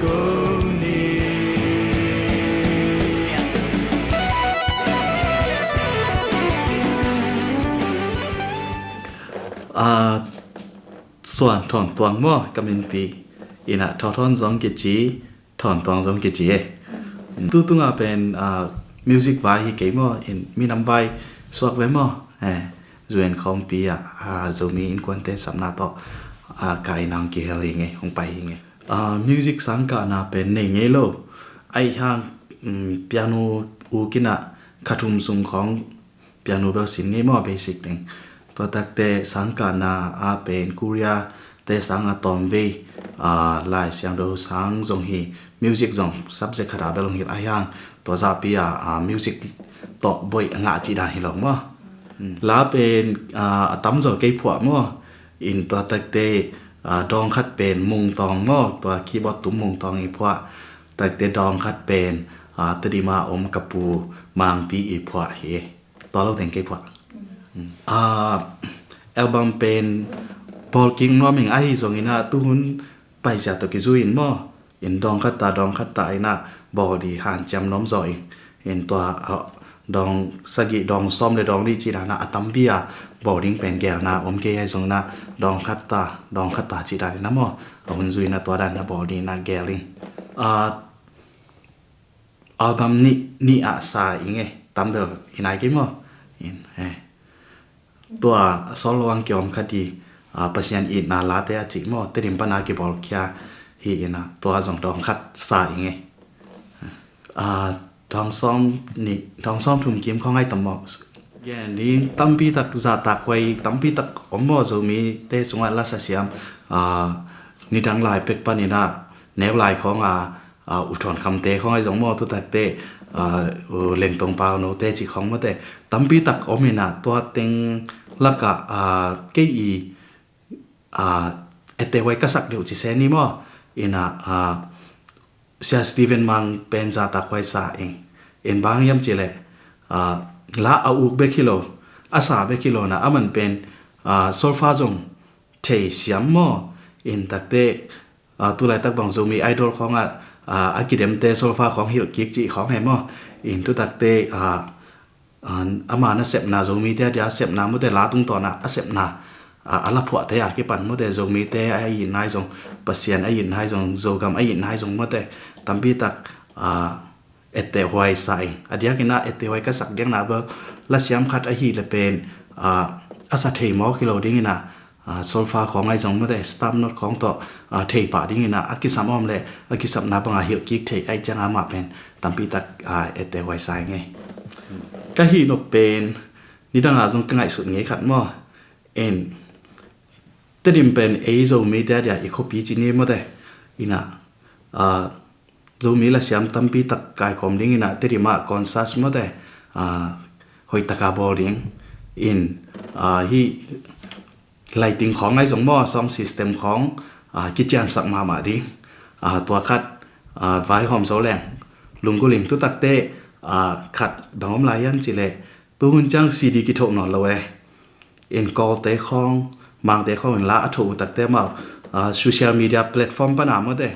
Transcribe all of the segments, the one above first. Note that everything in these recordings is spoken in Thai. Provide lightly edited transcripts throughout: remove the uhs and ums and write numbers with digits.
go niส่วนถอนตวงมั่วกำมินปีอินะทอทอนซองกิจีถอนตวงซองกิจีตู้ตุ้งเป็นมิวสิกไวฮิเกมั่วอินมีน้ำไวสวกไว้มั่วจวนคอมปีจะมีอินควันเตสัมนาต่อกายนางเกี่ยวยังไงของไปยังไงมิวสิกสังกัดน่ะเป็นในไงโลไอห่างเปียโนอูกินะคาทุมซุงของเปียโนเบลสินไงมั่วเบสิกเองตัวตักเตสังกัดน่ะเป็นกุริยาเตสังตอมเวลายเสียงดูสังจงฮีมิวสิกจง subject ขนาดเบลงฮิไอห่างตัวซาปีมิวสิกต่อบ่อยงาจีดานฮิลงมั่วลาเป็นตั้มจอเกี่ยวมั่วอินตัวตักเตดองคัดเป็นมุงตองมั่วตัวคีย์บอร์ดตุ้มมุงตองอีพวกตักเตดองคัดเป็นตดิมาอมกับปูมังปีอีพวกเฮตัวเราแต่งเกี่ยวอัลบั้มเป็นพอลกิ้งน้อมิงไอส่งอินะตุนไปจากตัวกิจุอินมั่วอินดองคัดตาอินะบอดีหันจำน้อมจอยอินตัวดองสกิดองซ้อมเลยดองดีจีดานะอัตัมเบียบอดิ้งเป็นแก่นะอมเกยให้ส่งนะดองคัตตาจีดานะมั่วเอาหุ่นซุยนะตัวดันนะบอดีนะแกลิงอัลบั้มนี่สายอิงไงตั้มเบลอินไอกี่มั่วอินตัวโซโลอังเกียมคดีปัศยันอินนาลาเตอจิมั่วเตริมปนาเก็บอลคียฮีอินะตัวจงดองคัดสายอิงไงทองซ้อมทุ่มเกมของไอ้ตั้มบอกอย่างนี้ตั้มปีตักจะตักไว้ตั้มปีตักอมบอกจะมีเตะสงวนลาสเซียมนี่ดังลายเป็กปานี่นะแนวลายของอุทธรคำเตะของไอ้สองหม้อตัวตักเตะเล่นตรงเปล่าโนเตะจีของมาแต่ตั้มปีตักอมนี่นะตัวเต็งลักกะเกยีเอเตไว้กษักเดียวจีเซนี่มั้งอินะเสียสตีเวนมังเป็นจาตักไว้สาเองบางยามเจเลลาอาอุกเบกิโลอาสาเบกิโลนะมันเป็นโซลฟาจงเทเสียมมออินตักเตตุไลตักบังโซมีไอดอลของอากิเดมเตโซลฟาของฮิลกิกจิของแฮมออินตุตักเตมานะเสพนาโซมีเตเดียเสพนามุเตลาตุงตอนะเสพนาอะไรพวกเตะอากิปันมุเตโซมีเตไอยินไฮจงปัสเซียนไอยินไฮจงโซกัมไอยินไฮจงมุเตตั้มปีตักเอเตไวไซอดียกินะเอเตไวก็สักเดียงนาเบอละเสียมคัดไอฮีเลยเป็นอาศัยเทมอกิโลดิ้งนะโซลฟาของไอจงมุเตสตาร์นอตของต่อเทปะดิ้งนะอากิสามอมเลยอากิสับนาบังฮิลกิกเทไอจังอามาเป็นตั้มปีตักเอเตไวไซไงก็ฮีนเป็นนี่ดังอาจงกังไอสุดไงขัดมั่วเอ็นแต่ดิมเป็นเอโซมีเดียเดียอีกคปีจีนี่มั้งแต่อินะโซมีละเสียมตั้มปีตักกายคอมดิ้งอินะแต่ดิมาคอนซัสมั้งแต่หอยตะกาบอลดิ้งอินฮีไลติงของไอ้สองหม้อซองซิสเต็มของกิจการสักมาดิ้งตัวคัดไฟหอมโซแรงลุงกุลิงตุตักเตขัดบางอมลายันจิเลตัวหุ่นจังซีดีกิโตนอนละเวอินกอลเตะของบางเตะของละถูกตัดเตะมาโซเชียลมีเดียแพลตฟอร์มปนามเตะ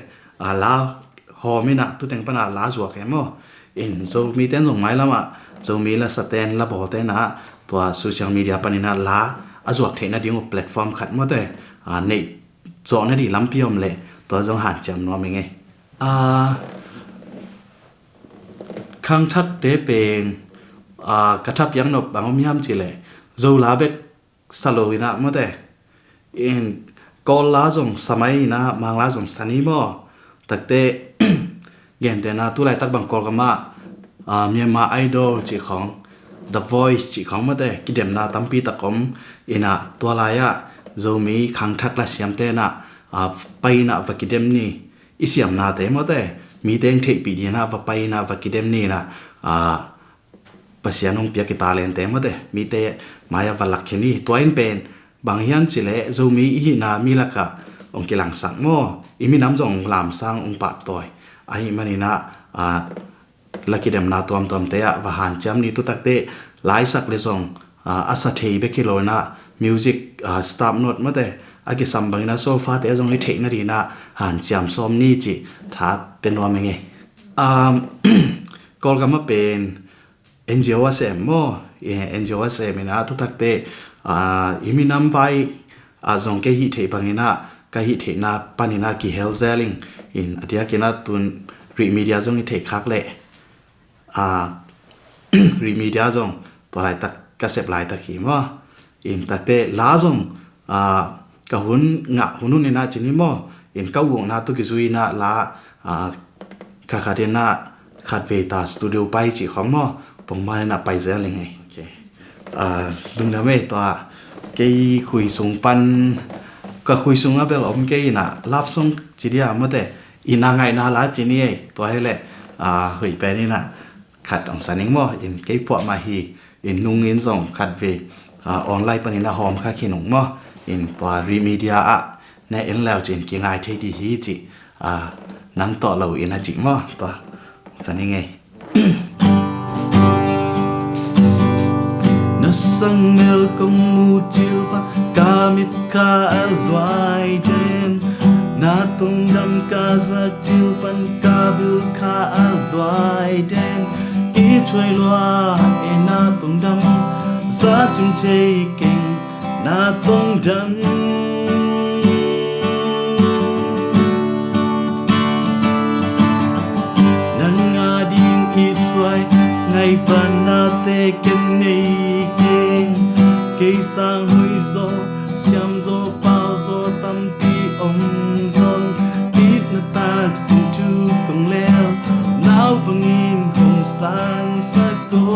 ลาหอมินะตัวแต่งปนาลาจวกแค่มั้งอินโซมีเต้นส่งไม้ละมาโซมีละสเตนละบอกเตนะตัวโซเชียลมีเดียปนินะลาจวกเทนะดิ้งแพลตฟอร์มขัดมั้งเตะในจอนี่ดีล้ำพิยมเลยตัวจงหันจำนวนยังไงข้างทักเตะเป็นกระทับยังนบบางมีห้ามจีเลยโซลาเบกสโลวินะมั้งแต่อินกอลลาจงสมัยนะมังลาจงสันนิบ่ตักเตะเย็นแต่นะตุไลตักบังกอลกันมาเมียมาไอดอลจีของ The Voice จีของมั้งแต่กิเดมนะตั้มปีตะกอมอินะตัวลายโซมีขังทักละเสียมเตนะไปนะวักิเดมนี่อิเสียมนาเตมั้งแต่มีเตงเทปีดีนะว่าไปนะวักิเดมนี่นะปัสยานงเปียกิตาเลนเตมั้งแต่มีเตมายาวัลักแค่นี้ตัวอินเป็นบางยันจิเลโซมีอีนามีละกะองกิลังสังโมอิมิน้ำจงลามสร้างองปัดต่อยไอมันนี่นะลักกิเดมนาตัวมเตะว่าหันจำนี่ตุตักเตะหลายสักเลยจงอาศัยเบกิโลนะมิวสิกสตาร์มโนดมั้งแต่ agi sambang na sofa te zong i thei na ri na han cham som ni chi tha pen wa menge kol gama pen NGO asem mo NGO asem na tu tak te iminam vai azong ke hi thei bangina ka hi thei na panina ki health zeling in atia kina tun remedia zong i thei khak le remedia zong to lai tak ka sep lai tak hi mo in takte la zong ka hun nga hunun ina chini mo in ka wong na tu ki zui na la ka na khat ve ta studio pai chi khom mo pong mai na pai zel ngai okay dung na me to ke khui sung pan ka khui sung a bel om ke na lap sung chi dia mo te ina ngai na la chi ni to hele hui pe ni na khat ong saning mo in ke po ma hi in nung in zong khat ve online pani na hom kha khinung mo in pa remedia a na en lao chin ki ngai thei di hi chi nang to lo in a chi mo to saning ngai na sang mel kong mu chiu pa kamit ka alwai den na tung dam ka zak chiu pan ka bil ka alwai den i choi loa e na tung dam za chung taking na tung dam nang ading i choi ngai ban na te ken nei king ke sang hui zo siam zo pa zo tam pi om zong ít na tak sin tu kong leo nao bangin hom sang sa ko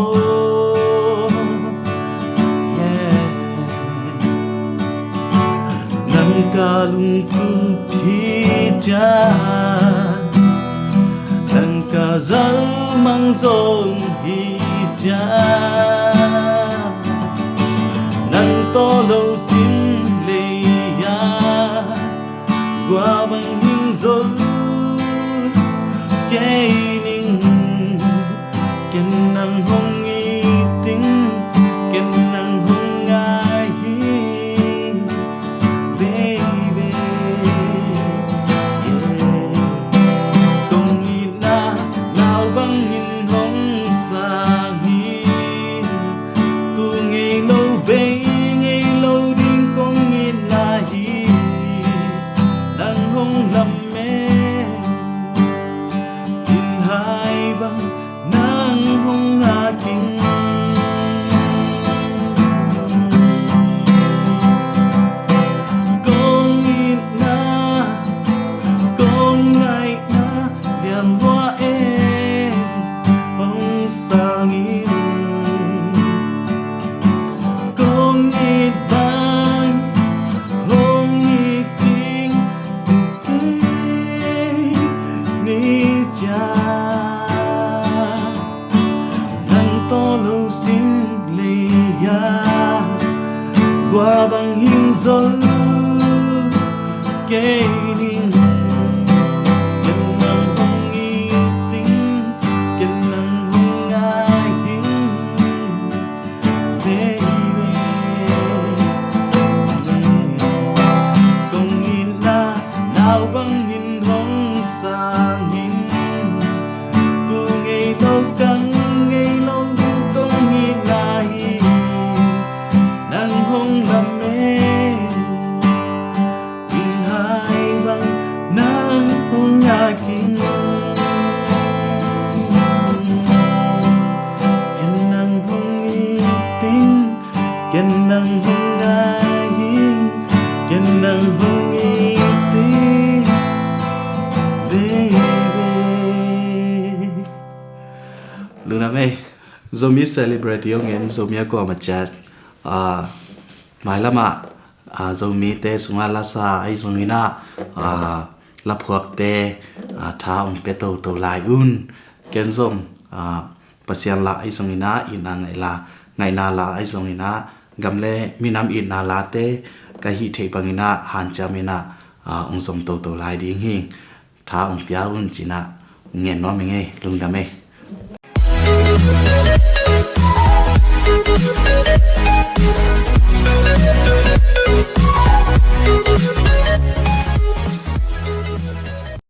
nang ka lung tu phi cha nang ka zal mang zong hi cha nang to lo sin le ya qua bằng hình dấu cái ninh cái năng hông nghi tính cái năng hông ngại hi baby công nghi na nào bằng hình hông sang hi tu ngày lâu bay ngày lâu đinh công nghi na hi đang hông lầm mê in hai băng nang hông ngã kinh con ít na con ngại na liền hoa em bông sang in con ít băng hông ít ting ni cha nang to lo sin le ya qua bằng hình dấu cái ninh cái năng hông nghi tính cái năng hông ngại hình baby công nghìn na nào bằng hình hông sang hình tu ngày lâu căng ngày lâu du công nghìn na hi năng hông làm mê in hai băng năng hông ngã kinh cái năng hông nghi tính cái năng hông ngại hình cái năng hông nghi tính baby luna me zomi celebrate yo ngen zomi ko ma chat mai lama zomi te sunga la sa ai zomi na la phuak te tha ong pe to lai un ken zom pasian la ai zomi na inang ngai na la ai zomi na gamle minam in na la te ka hi thei bangina han chamina ong zom to lai ding hi tha ong pya un china ngen no me nge lung da me